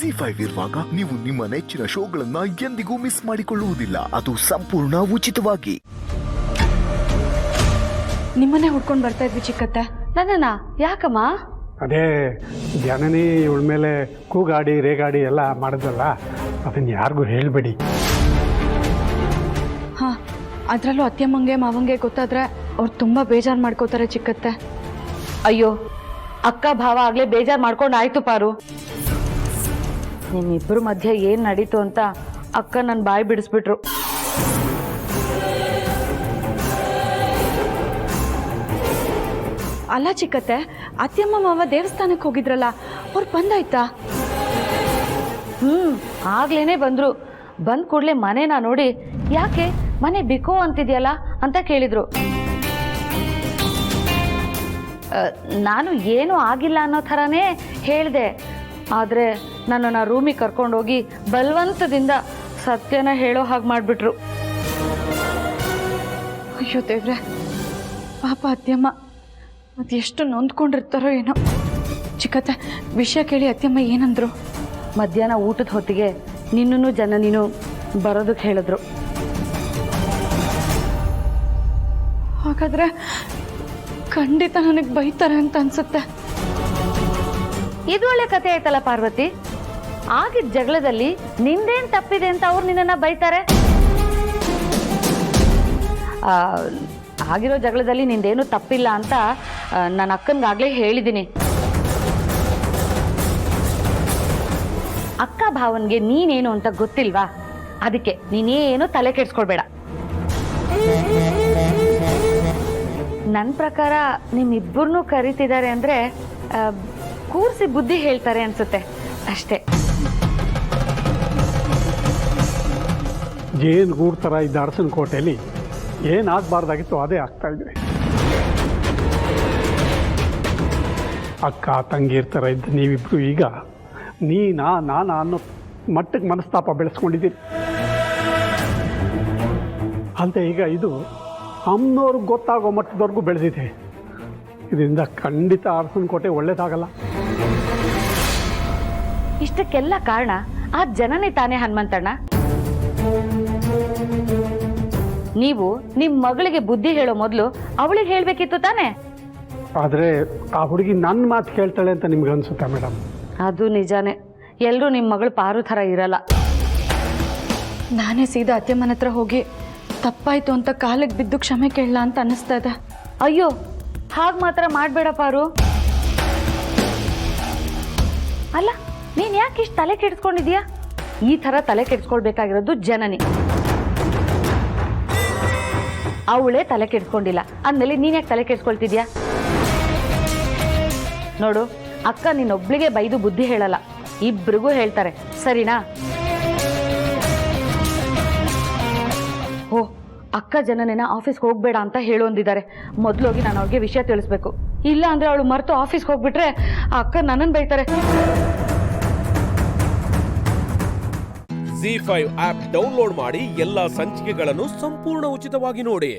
ZEE5 ಇರುವಾಗ ನೀವು ನಿಮ್ಮ ನೆಚ್ಚಿನ ಶೋಗಳನ್ನ ಎಂದಿಗೂ ಮಿಸ್ ಮಾಡಿಕೊಳ್ಳುವುದಿಲ್ಲ. ಅದು ಸಂಪೂರ್ಣ ಉಚಿತವಾಗಿ. ನಿಮ್ಮನ್ನೇ ಹುಡ್ಕೊಂಡು ಬರ್ತಾ ಇದ್ವಿ ಚಿಕ್ಕತ್ತೆ. ನನ್ನನ್ನ ಯಾಕಮ್ಮ? ಅದೇ ಜನನಿ ಇವಳ ಮೇಲೆ ಕೂಗಾಡಿ ರೇಗಾಡಿ ಎಲ್ಲ ಮಾಡಿದ್ರಲ್ಲ, ಅದನ್ನ ಯಾರಿಗೂ ಹೇಳಬೇಡಿ. ಹಾ, ಅದರಲ್ಲೂ ಅತ್ತೆಮ್ಮಂಗೆ ಮಾವಂಗೆ ಗೊತ್ತಾದ್ರೆ ಅವ್ರು ತುಂಬಾ ಬೇಜಾರು ಮಾಡ್ಕೋತಾರೆ ಚಿಕ್ಕತ್ತೆ. ಅಯ್ಯೋ, ಅಕ್ಕ ಭಾವ ಆಗ್ಲೇ ಬೇಜಾರು ಮಾಡ್ಕೊಂಡು ಆಯ್ತು ಪಾರು. ನಿಮ್ಮಿಬ್ಬರ ಮಧ್ಯೆ ಏನ್ ನಡೀತು ಅಂತ ಅಕ್ಕ ನನ್ನ ಬಾಯಿ ಬಿಡಿಸ್ಬಿಟ್ರು. ಅಲ್ಲ ಚಿಕ್ಕತ್ತೆ, ಅತ್ತೆಮ್ಮ ಮಾವ ದೇವಸ್ಥಾನಕ್ಕೆ ಹೋಗಿದ್ರಲ್ಲ, ಅವ್ರು ಬಂದಾಯ್ತಾ? ಆಗ್ಲೇನೆ ಬಂದ್ರು. ಬಂದ್ ಕೂಡ್ಲೆ ಮನೆನ ನೋಡಿ ಯಾಕೆ ಮನೆ ಬಿಕೋ ಅಂತಿದ್ಯಲ್ಲ ಅಂತ ಕೇಳಿದ್ರು. ನಾನು ಏನೂ ಆಗಿಲ್ಲ ಅನ್ನೋ ಥರನೇ ಹೇಳಿದೆ. ಆದರೆ ನನ್ನನ್ನು ರೂಮಿಗೆ ಕರ್ಕೊಂಡೋಗಿ ಬಲವಂತದಿಂದ ಸತ್ಯನ ಹೇಳೋ ಹಾಗೆ ಮಾಡಿಬಿಟ್ರು. ಅಯ್ಯೋ ದೇವ್ರೆ, ಪಾಪ ಅತ್ತೆಮ್ಮ ಅದೆಷ್ಟು ನೊಂದ್ಕೊಂಡಿರ್ತಾರೋ ಏನೋ. ಚಿಕ್ಕತ್ತೆ, ವಿಷಯ ಕೇಳಿ ಅತ್ತೆಮ್ಮ ಏನಂದ್ರು? ಮಧ್ಯಾಹ್ನ ಊಟದ ಹೊತ್ತಿಗೆ ನಿನ್ನೂ ಜನನಿನೂ ಬರೋದಕ್ಕೆ ಹೇಳಿದ್ರು. ಹಾಗಾದ್ರೆ ಖಂಡಿತ ನನಗೆ ಬೈತಾರೆ ಅಂತ ಅನ್ಸುತ್ತೆ. ಇದು ಒಳ್ಳೆ ಕತೆ ಆಯ್ತಲ್ಲ ಪಾರ್ವತಿ. ಆಗಿದ್ದ ಜಗಳದಲ್ಲಿ ನಿಂದೇನ್ ತಪ್ಪಿದೆ ಅಂತ ಅವ್ರು ನಿನ್ನನ್ನ ಬೈತಾರೆ? ಆಗಿರೋ ಜಗಳದಲ್ಲಿ ನಿಂದೇನು ತಪ್ಪಿಲ್ಲ ಅಂತ ನನ್ನ ಅಕ್ಕನಿಗಾಗ್ಲೇ ಹೇಳಿದ್ದೀನಿ. ಅಕ್ಕ ಭಾವನ್ಗೆ ನೀನೇನು ಅಂತ ಗೊತ್ತಿಲ್ವಾ? ಅದಕ್ಕೆ ನೀನೇನು ತಲೆ ಕೆಡ್ಸ್ಕೊಳ್ಬೇಡ. ನನ್ನ ಪ್ರಕಾರ ನಿಮ್ಮಿಬ್ಬರನ್ನೂ ಕರೀತಿದ್ದಾರೆ ಅಂದ್ರೆ ಕೂರಿಸಿ ಬುದ್ಧಿ ಹೇಳ್ತಾರೆ ಅನ್ಸುತ್ತೆ ಅಷ್ಟೇ. ಜೇನು ಗೂಡು ಥರ ಇದ್ದ ಅರಸನ ಕೋಟೆಯಲ್ಲಿ ಏನಾಗಬಾರ್ದಾಗಿತ್ತು ಅದೇ ಆಗ್ತಾ ಇದೆ. ಅಕ್ಕ ತಂಗಿರ್ ಥರ ಇದ್ದ ನೀವಿಬ್ರು ಈಗ ನಾನಾ ಅನ್ನೋ ಮಟ್ಟಕ್ಕೆ ಮನಸ್ತಾಪ ಬೆಳೆಸ್ಕೊಂಡಿದ್ದೀರಿ. ಅಲ್ಲದೆ ಈಗ ಇದು ಅಮ್ಮನವ್ರಿಗೆ ಗೊತ್ತಾಗೋ ಮಟ್ಟದವರೆಗೂ ಬೆಳೆದಿದೆ. ಇದರಿಂದ ಖಂಡಿತ ಅರಸನ ಕೋಟೆ ಒಳ್ಳೇದಾಗಲ್ಲ. ಇಷ್ಟಕ್ಕೆಲ್ಲ ಕಾರಣ ಆ ಜನನೇ ತಾನೇ ಹನುಮಂತಣ್ಣ. ನೀವು ನಿಮ್ಮ ಮಗಳಿಗೆ ಬುದ್ಧಿ ಹೇಳೋ ಮೊದಲು ಅವಳಿಗೆ ಹೇಳ್ಬೇಕಿತ್ತು ತಾನೆ. ಆದರೆ ಆ ಹುಡುಗಿ ನನ್ನ ಮಾತು ಕೇಳ್ತಾಳೆ ಅಂತ ನಿಮ್ಗೆ ಅನ್ಸುತ್ತಾ ಮೇಡಮ್? ಅದು ನಿಜಾನೇ. ಎಲ್ಲರೂ ನಿಮ್ಮ ಮಗಳು ಪಾರು ಥರ ಇರಲ್ಲ. ನಾನೇ ಸೀದಾ ಅತ್ತೆಮ್ಮನ ಹತ್ರ ಹೋಗಿ ತಪ್ಪಾಯ್ತು ಅಂತ ಕಾಲಿಗೆ ಬಿದ್ದು ಕ್ಷಮೆ ಕೇಳಲ್ಲ ಅಂತ ಅನ್ನಿಸ್ತಾ ಇದೆ. ಅಯ್ಯೋ, ಹಾಗೆ ಮಾತ್ರ ಮಾಡಬೇಡ ಪಾರು. ಅಲ್ಲ, ನೀನು ಯಾಕೆ ಇಷ್ಟು ತಲೆ ಕೆಡಿಸ್ಕೊಂಡಿದ್ಯಾ? ಈ ಥರ ತಲೆ ಕೆಡಿಸ್ಕೊಳ್ಬೇಕಾಗಿರೋದು ಜನನಿ. ಅವಳೇ ತಲೆ ಕೆಡಿಸ್ಕೊಂಡಿಲ್ಲ ಅಂದಮೇಲೆ ನೀನು ಯಾಕೆ ತಲೆ ಕೆಡಿಸ್ಕೊಳ್ತಿದ್ಯಾ? ನೋಡು, ಅಕ್ಕ ನೀನೊಬ್ಳಿಗೆ ಬೈದು ಬುದ್ಧಿ ಹೇಳಲ್ಲ, ಇಬ್ರಿಗೂ ಹೇಳ್ತಾರೆ, ಸರಿನಾ? ಓ, ಅಕ್ಕ ಜನನೇನ ಆಫೀಸ್ಗೆ ಹೋಗ್ಬೇಡ ಅಂತ ಹೇಳೊಂದಿದ್ದಾರೆ. ಮೊದಲೋಗಿ ನಾನು ಅವ್ರಿಗೆ ವಿಷಯ ತಿಳಿಸ್ಬೇಕು. ಇಲ್ಲ ಅಂದ್ರೆ ಅವಳು ಮರೆತು ಆಫೀಸ್ಗೆ ಹೋಗ್ಬಿಟ್ರೆ ಅಕ್ಕ ನನ್ನನ್ನು ಬೈತಾರೆ. ZEE5 ಆಪ್ ಡೌನ್ಲೋಡ್ ಮಾಡಿ ಎಲ್ಲಾ ಸಂಚಿಕೆಗಳನ್ನು ಸಂಪೂರ್ಣ ಉಚಿತವಾಗಿ ನೋಡಿ.